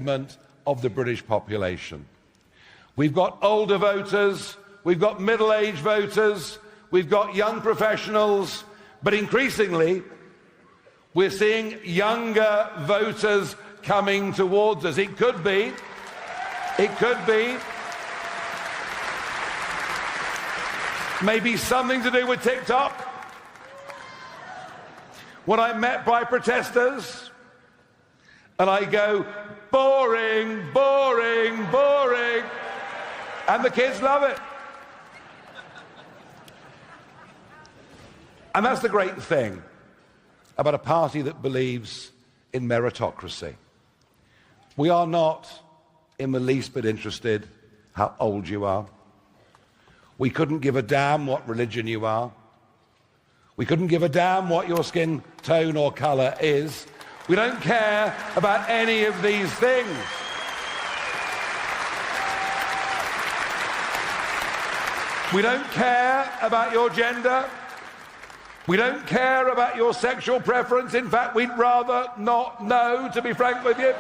segment of the British population. We've got older voters, we've got middle-aged voters, we've got young professionals, but increasingly we're seeing younger voters coming towards us. It could be maybe something to do with TikTok. When I'm met by protesters and I go, boring, boring, boring, and the kids love it. And that's the great thing about a party that believes in meritocracy. We are not in the least bit interested how old you are. We couldn't give a damn what religion you are. We couldn't give a damn what your skin tone or colour is. We don't care about any of these things. We don't care about your gender. We don't care about your sexual preference. In fact, we'd rather not know, to be frank with you.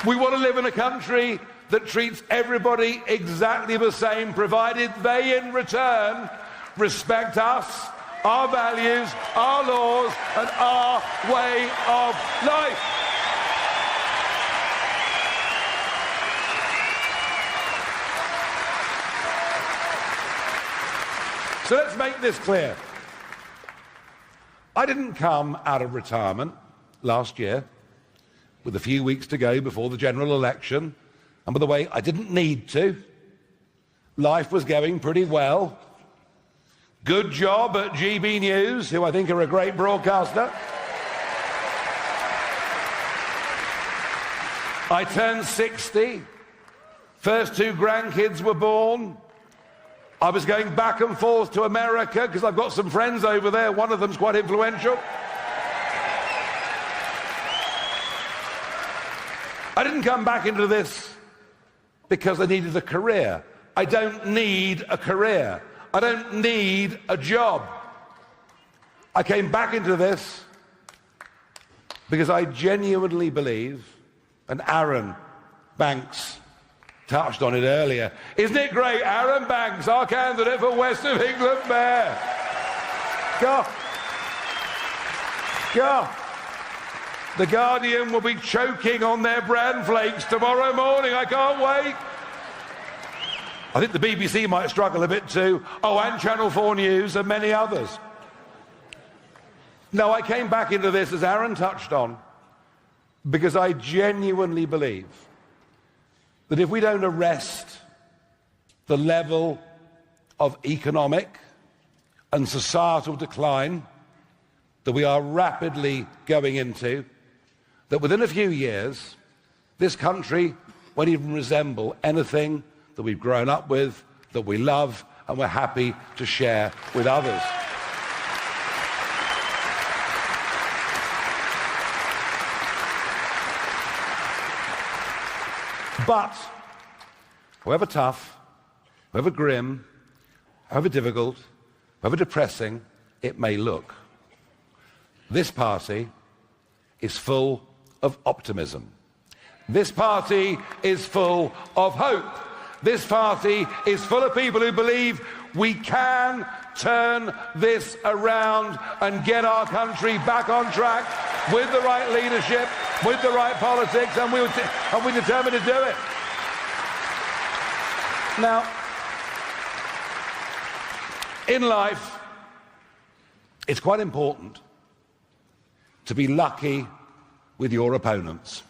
We want to live in a country that treats everybody exactly the same, provided they in return respect us, our values, our laws, and our way of life. So let's make this clear. I didn't come out of retirement last year with a few weeks to go before the general election. And by the way, I didn't need to. Life was going pretty well. Good job at GB News, who I think are a great broadcaster. I turned 60. First two grandkids were born. I was going back and forth to America because I've got some friends over there. One of them's quite influential. I didn't come back into this because I needed a career. I don't need a career. I don't need a job. I came back into this because I genuinely believe, and Aaron Banks touched on it earlier. Isn't it great? Aaron Banks, our candidate for West of England Mayor. Go. Go. The Guardian will be choking on their bran flakes tomorrow morning. I can't wait. I think the BBC might struggle a bit too. Oh, and Channel 4 News and many others. No, I came back into this, as Aaron touched on, because I genuinely believe that if we don't arrest the level of economic and societal decline that we are rapidly going into, that within a few years, this country won't even resemble anything that we've grown up with, that we love, and we're happy to share with others. But, however tough, however grim, however difficult, however depressing it may look, this party is full of optimism. This party is full of hope. This party is full of people who believe we can turn this around and get our country back on track with the right leadership, with the right politics, and we're determined to do it. Now, in life, it's quite important to be lucky with your opponents.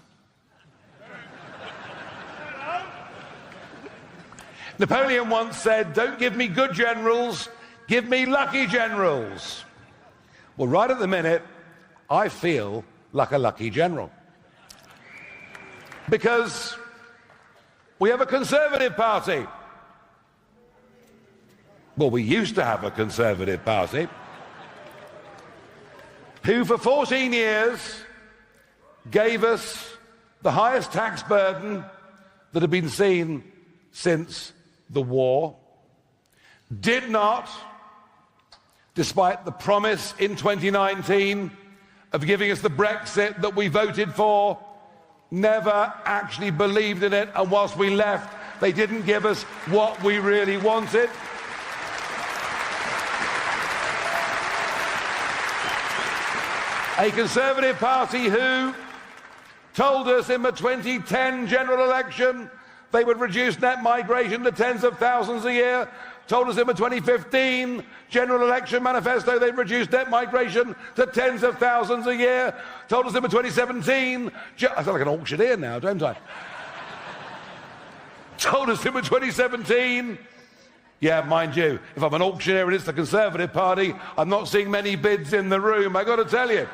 Napoleon once said, "Don't give me good generals, give me lucky generals." Well, right at the minute, I feel like a lucky general. Because we have a Conservative Party. Well, we used to have a Conservative Party who for 14 years gave us the highest tax burden that had been seen since the war, did not, despite the promise in 2019 of giving us the Brexit that we voted for, never actually believed in it, and whilst we left, they didn't give us what we really wanted. A Conservative Party who told us in the 2010 general election they would reduce net migration to tens of thousands a year, told us in the 2015 general election manifesto they'd reduce net migration to tens of thousands a year, told us in the 2017, I sound like an auctioneer now, don't I? Told us in the 2017, yeah, mind you, if I'm an auctioneer and it's the Conservative Party, I'm not seeing many bids in the room, I got to tell you.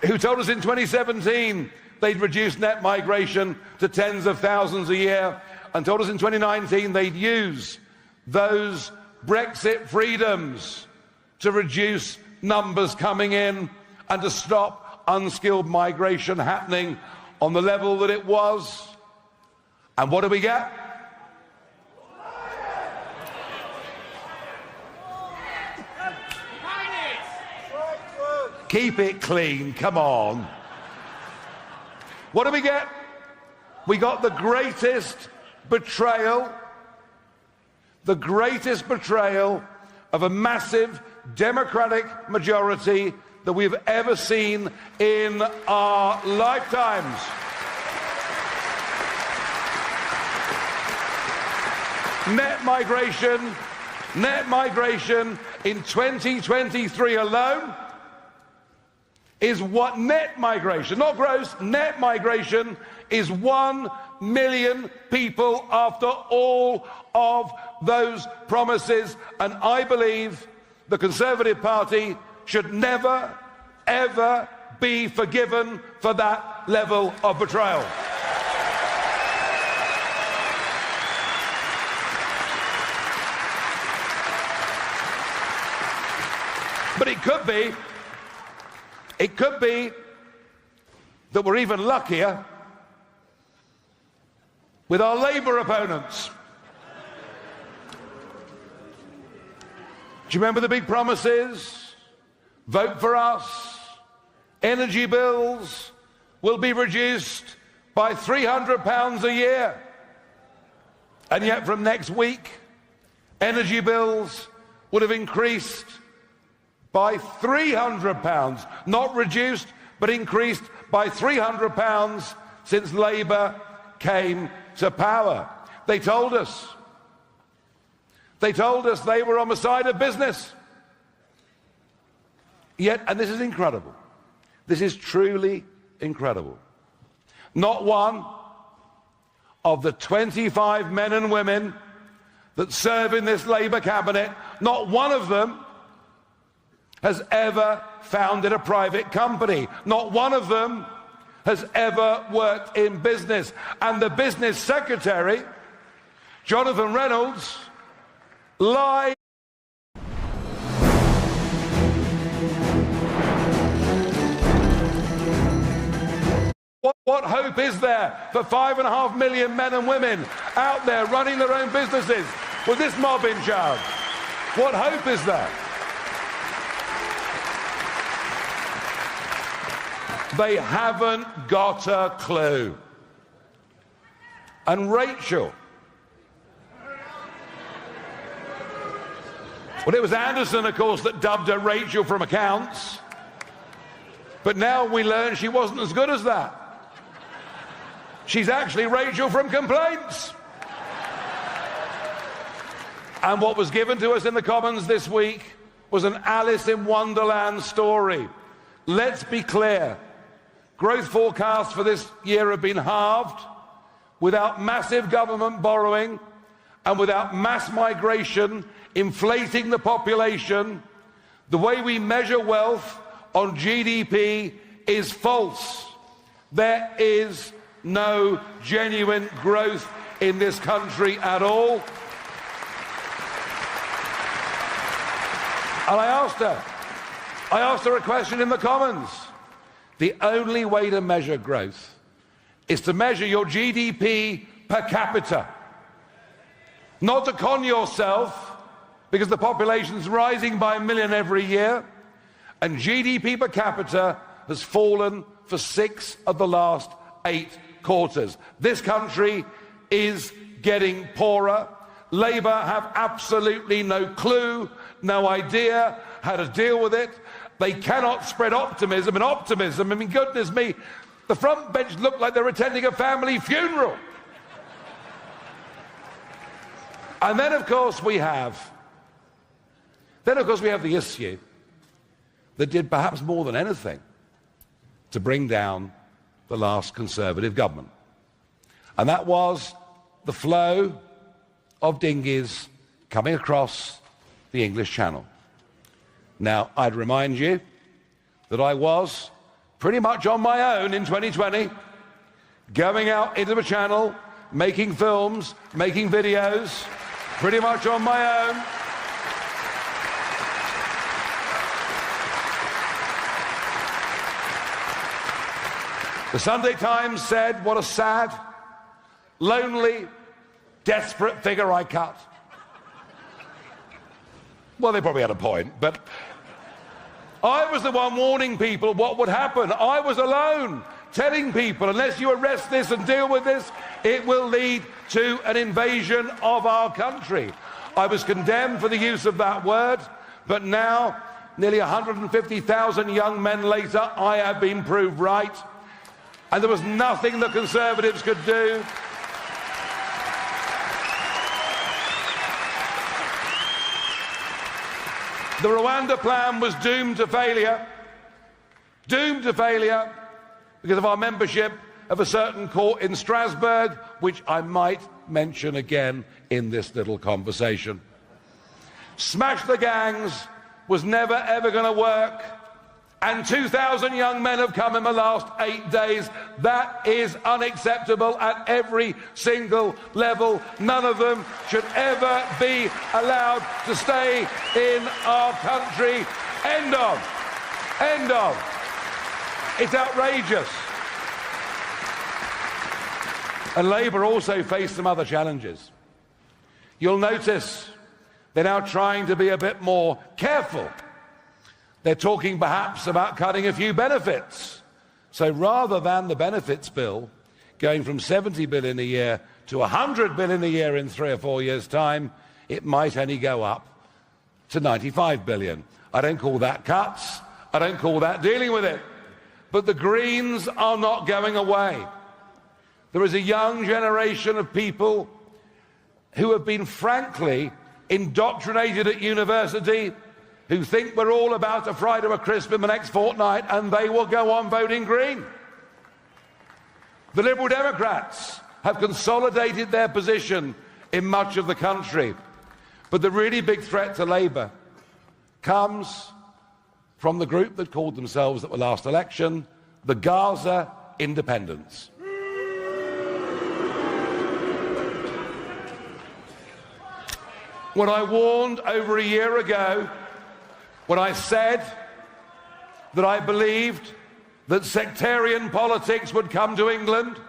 Who told us in 2017 they'd reduce net migration to tens of thousands a year, and told us in 2019 they'd use those Brexit freedoms to reduce numbers coming in and to stop unskilled migration happening on the level that it was. And what do we get? Keep it clean, come on. What do we get? We got the greatest betrayal of a massive democratic majority that we've ever seen in our lifetimes. Net migration in 2023 alone is what net migration, not gross, net migration is 1 million people after all of those promises. And I believe the Conservative Party should never, ever be forgiven for that level of betrayal. But it could be that we're even luckier with our Labour opponents. Do you remember the big promises? Vote for us. Energy bills will be reduced by £300 a year. And yet from next week, energy bills would have increased by £300, not reduced, but increased by £300 since Labour came to power. They told us they were on the side of business. Yet, and this is incredible, this is truly incredible, not one of the 25 men and women that serve in this Labour cabinet, not one of them has ever founded a private company. Not one of them has ever worked in business. And the business secretary, Jonathan Reynolds, lied. What hope is there for 5.5 million men and women out there running their own businesses with this mob in charge? What hope is there? They haven't got a clue. And Rachel, well, it was Anderson, of course, that dubbed her Rachel from accounts. But now we learn she wasn't as good as that. She's actually Rachel from complaints. And what was given to us in the Commons this week was an Alice in Wonderland story. Let's be clear. Growth forecasts for this year have been halved without massive government borrowing and without mass migration inflating the population. The way we measure wealth on GDP is false. There is no genuine growth in this country at all. And I asked her a question in the Commons. The only way to measure growth is to measure your GDP per capita. Not to con yourself, because the population's rising by 1 million every year, And GDP per capita has fallen for 6 of the last 8 quarters. This country is getting poorer. Labour have absolutely no clue, no idea how to deal with it. They cannot spread optimism, I mean, goodness me, the front bench look like they're attending a family funeral. And then, of course, we have the issue that did perhaps more than anything to bring down the last Conservative government. And that was the flow of dinghies coming across the English Channel. Now, I'd remind you that I was pretty much on my own in 2020, going out into the Channel, making films, making videos, pretty much on my own. The Sunday Times said, what a sad, lonely, desperate figure I cut. Well, they probably had a point, but I was the one warning people what would happen. I was alone, telling people, unless you arrest this and deal with this, it will lead to an invasion of our country. I was condemned for the use of that word, but now, nearly 150,000 young men later, I have been proved right. And there was nothing the Conservatives could do. The Rwanda plan was doomed to failure because of our membership of a certain court in Strasbourg, which I might mention again in this little conversation. Smash the gangs was never ever going to work. And 2,000 young men have come in the last 8 days. That is unacceptable at every single level. None of them should ever be allowed to stay in our country. End of. End of. It's outrageous. And Labour also face some other challenges. You'll notice they're now trying to be a bit more careful. They're talking perhaps about cutting a few benefits. So rather than the benefits bill going from 70 billion a year to 100 billion a year in 3 or 4 years' time, it might only go up to 95 billion. I don't call that cuts. I don't call that dealing with it. But the Greens are not going away. There is a young generation of people who have been frankly indoctrinated at university, who think we're all about to fry to a crisp in the next fortnight, and they will go on voting Green. The Liberal Democrats have consolidated their position in much of the country. But the really big threat to Labour comes from the group that called themselves at the last election the Gaza Independents. When I warned over a year ago, when I said that I believed that sectarian politics would come to England,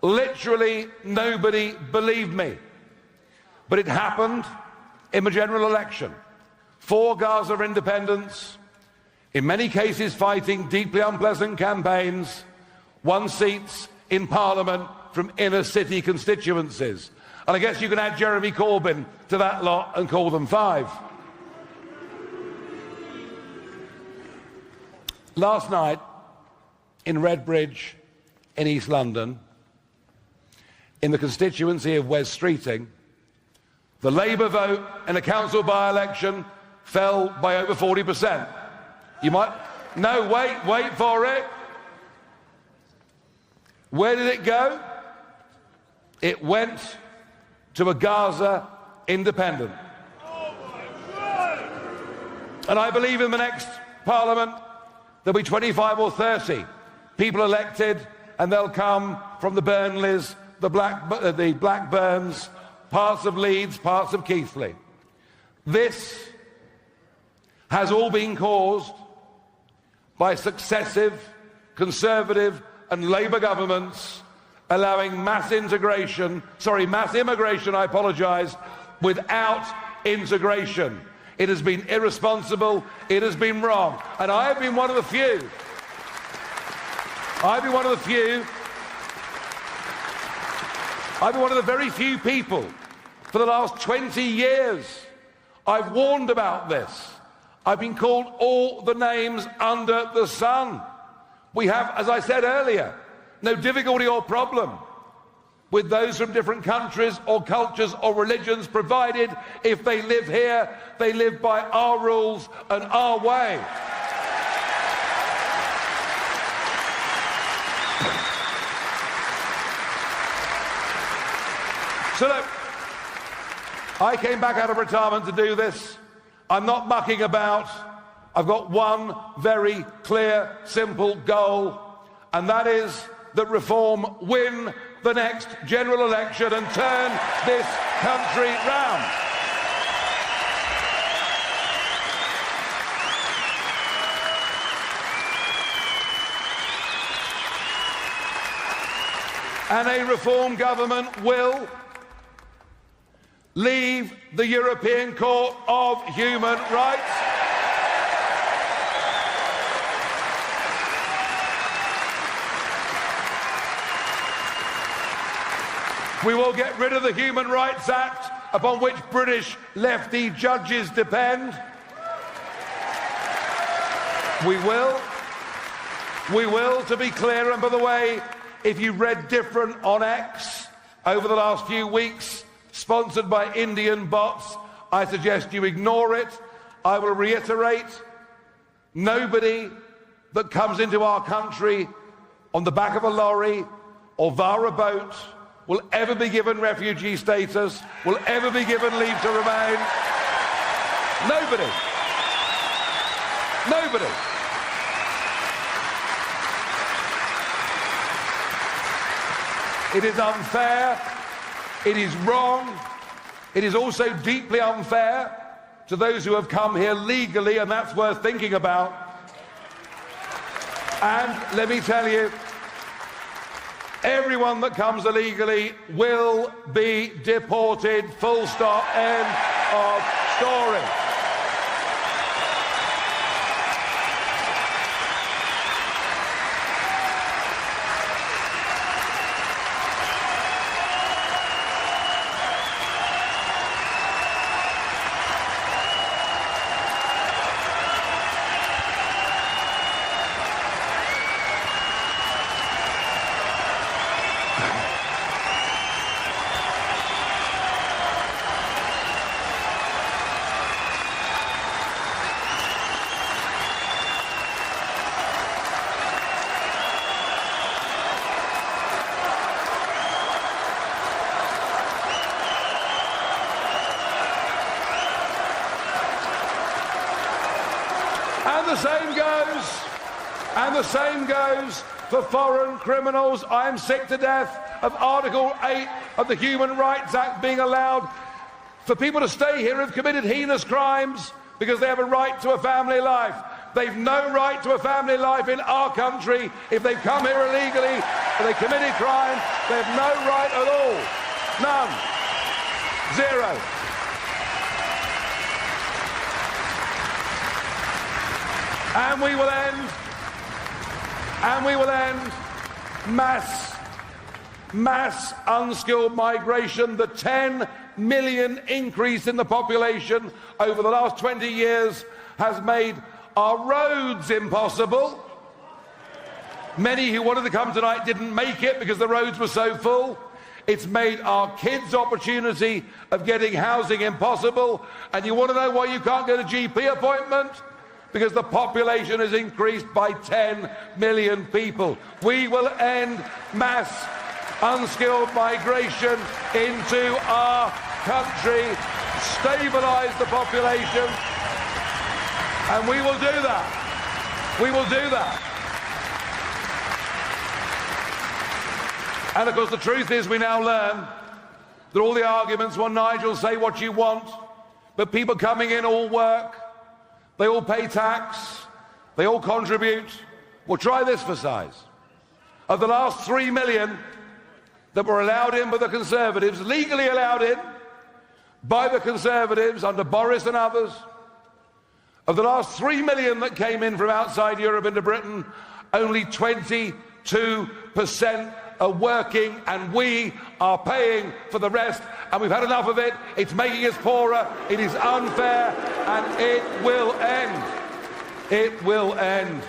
literally nobody believed me. But it happened in the general election. 4 Gaza independents, in many cases fighting deeply unpleasant campaigns, won seats in Parliament from inner city constituencies. And I guess you can add Jeremy Corbyn to that lot and call them 5. Last night, in Redbridge, in East London, in the constituency of Wes Streeting, the Labour vote in a council by-election fell by over 40%. You might... No, wait for it. Where did it go? It went to a Gaza independent. And I believe in the next Parliament there'll be 25 or 30 people elected, and they'll come from the Burnleys, the Blackburns, parts of Leeds, parts of Keighley. This has all been caused by successive Conservative and Labour governments allowing mass immigration, without integration. It has been irresponsible. It has been wrong. And I have been one of the few. I've been one of the very few people for the last 20 years. I've warned about this. I've been called all the names under the sun. We have, as I said earlier, no difficulty or problem with those from different countries or cultures or religions, provided if they live here, they live by our rules and our way. So look, I came back out of retirement to do this. I'm not mucking about. I've got one very clear, simple goal, and that is that Reform win the next general election and turn this country round. And a Reform government will leave the European Court of Human Rights. We will get rid of the Human Rights Act, upon which British lefty judges depend. We will, to be clear, and by the way, if you read different on X over the last few weeks, sponsored by Indian bots, I suggest you ignore it. I will reiterate, nobody that comes into our country on the back of a lorry or via a boat will ever be given refugee status, will ever be given leave to remain. Nobody. Nobody. It is unfair. It is wrong. It is also deeply unfair to those who have come here legally, and that's worth thinking about. And let me tell you, everyone that comes illegally will be deported, full stop, end of story. And the same goes for foreign criminals. I am sick to death of Article 8 of the Human Rights Act being allowed for people to stay here who've committed heinous crimes because they have a right to a family life. They've no right to a family life in our country. If they've come here illegally or they committed crime, they have no right at all. None. Zero. And we will end mass unskilled migration. The 10 million increase in the population over the last 20 years has made our roads impossible. Many who wanted to come tonight didn't make it because the roads were so full. It's made our kids' opportunity of getting housing impossible. And you want to know why you can't get a GP appointment? Because the population has increased by 10 million people. We will end mass unskilled migration into our country, stabilise the population, and we will do that. We will do that. And of course the truth is we now learn that all the arguments, well, Nigel, say what you want, but people coming in all work, they all pay tax, they all contribute. Well, try this for size. Of the last 3 million that were allowed in by the Conservatives, legally allowed in by the Conservatives under Boris and others, Of the last 3 million that came in from outside Europe into Britain, only 22% are working, and we are paying for the rest, and we've had enough of it. It's making us poorer, it is unfair, and it will end. It will end.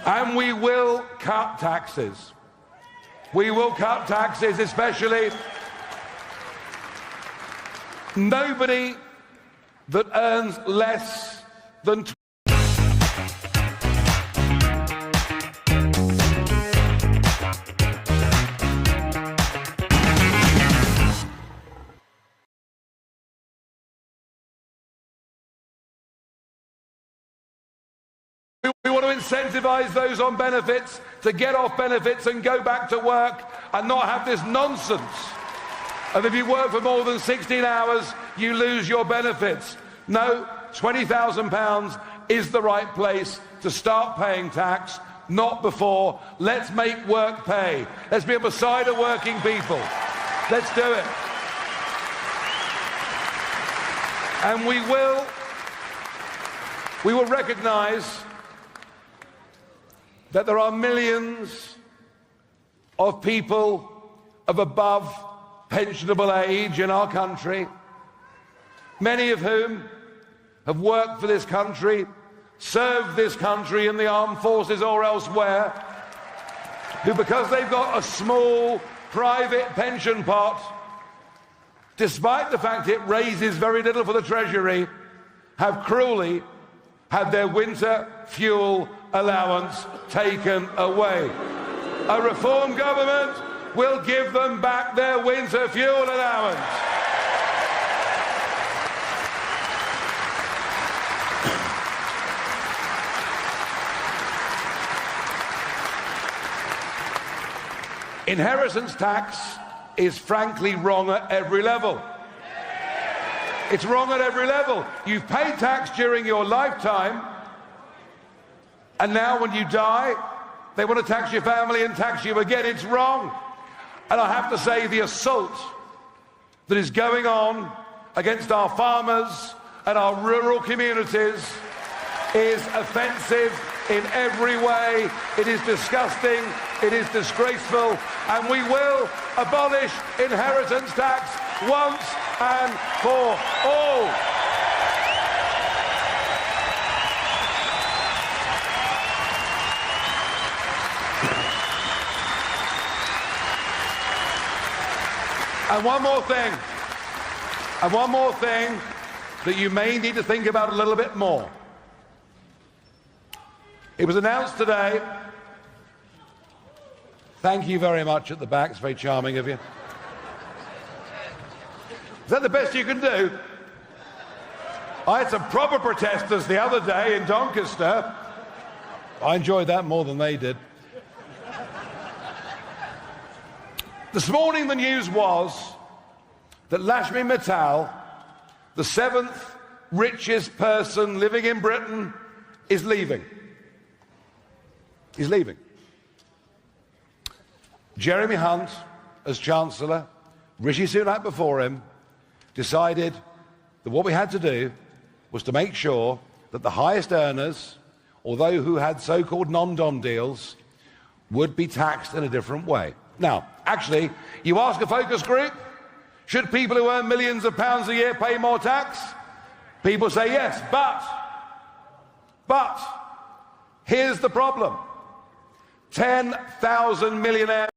And we will cut taxes. We will cut taxes, especially nobody that earns less than We want to incentivise those on benefits to get off benefits and go back to work and not have this nonsense. And if you work for more than 16 hours, you lose your benefits. No, £20,000 is the right place to start paying tax, not before. Let's make work pay. Let's be beside the working people. Let's do it. And we will recognise that there are millions of people of above pensionable age in our country, many of whom have worked for this country, served this country in the armed forces or elsewhere, who, because they've got a small private pension pot, despite the fact it raises very little for the Treasury, have cruelly had their winter fuel allowance taken away. A reform government will give them back their winter fuel allowance. Inheritance tax is frankly wrong at every level. It's wrong at every level. You've paid tax during your lifetime, and now when you die, they want to tax your family and tax you again. It's wrong. And I have to say, the assault that is going on against our farmers and our rural communities is offensive in every way. It is disgusting, it is disgraceful, and we will abolish inheritance tax once and for all. And one more thing that you may need to think about a little bit more. It was announced today. Thank you very much at the back. It's very charming of you. Is that the best you can do? I had some proper protesters the other day in Doncaster. I enjoyed that more than they did. This morning the news was that Lakshmi Mittal, the 7th richest person living in Britain, is leaving. He's leaving. Jeremy Hunt, as Chancellor, Rishi Sunak before him, decided that what we had to do was to make sure that the highest earners, although who had so-called non-dom deals, would be taxed in a different way. Now, actually, you ask a focus group, should people who earn millions of pounds a year pay more tax? People say yes, but here's the problem. 10,000 millionaires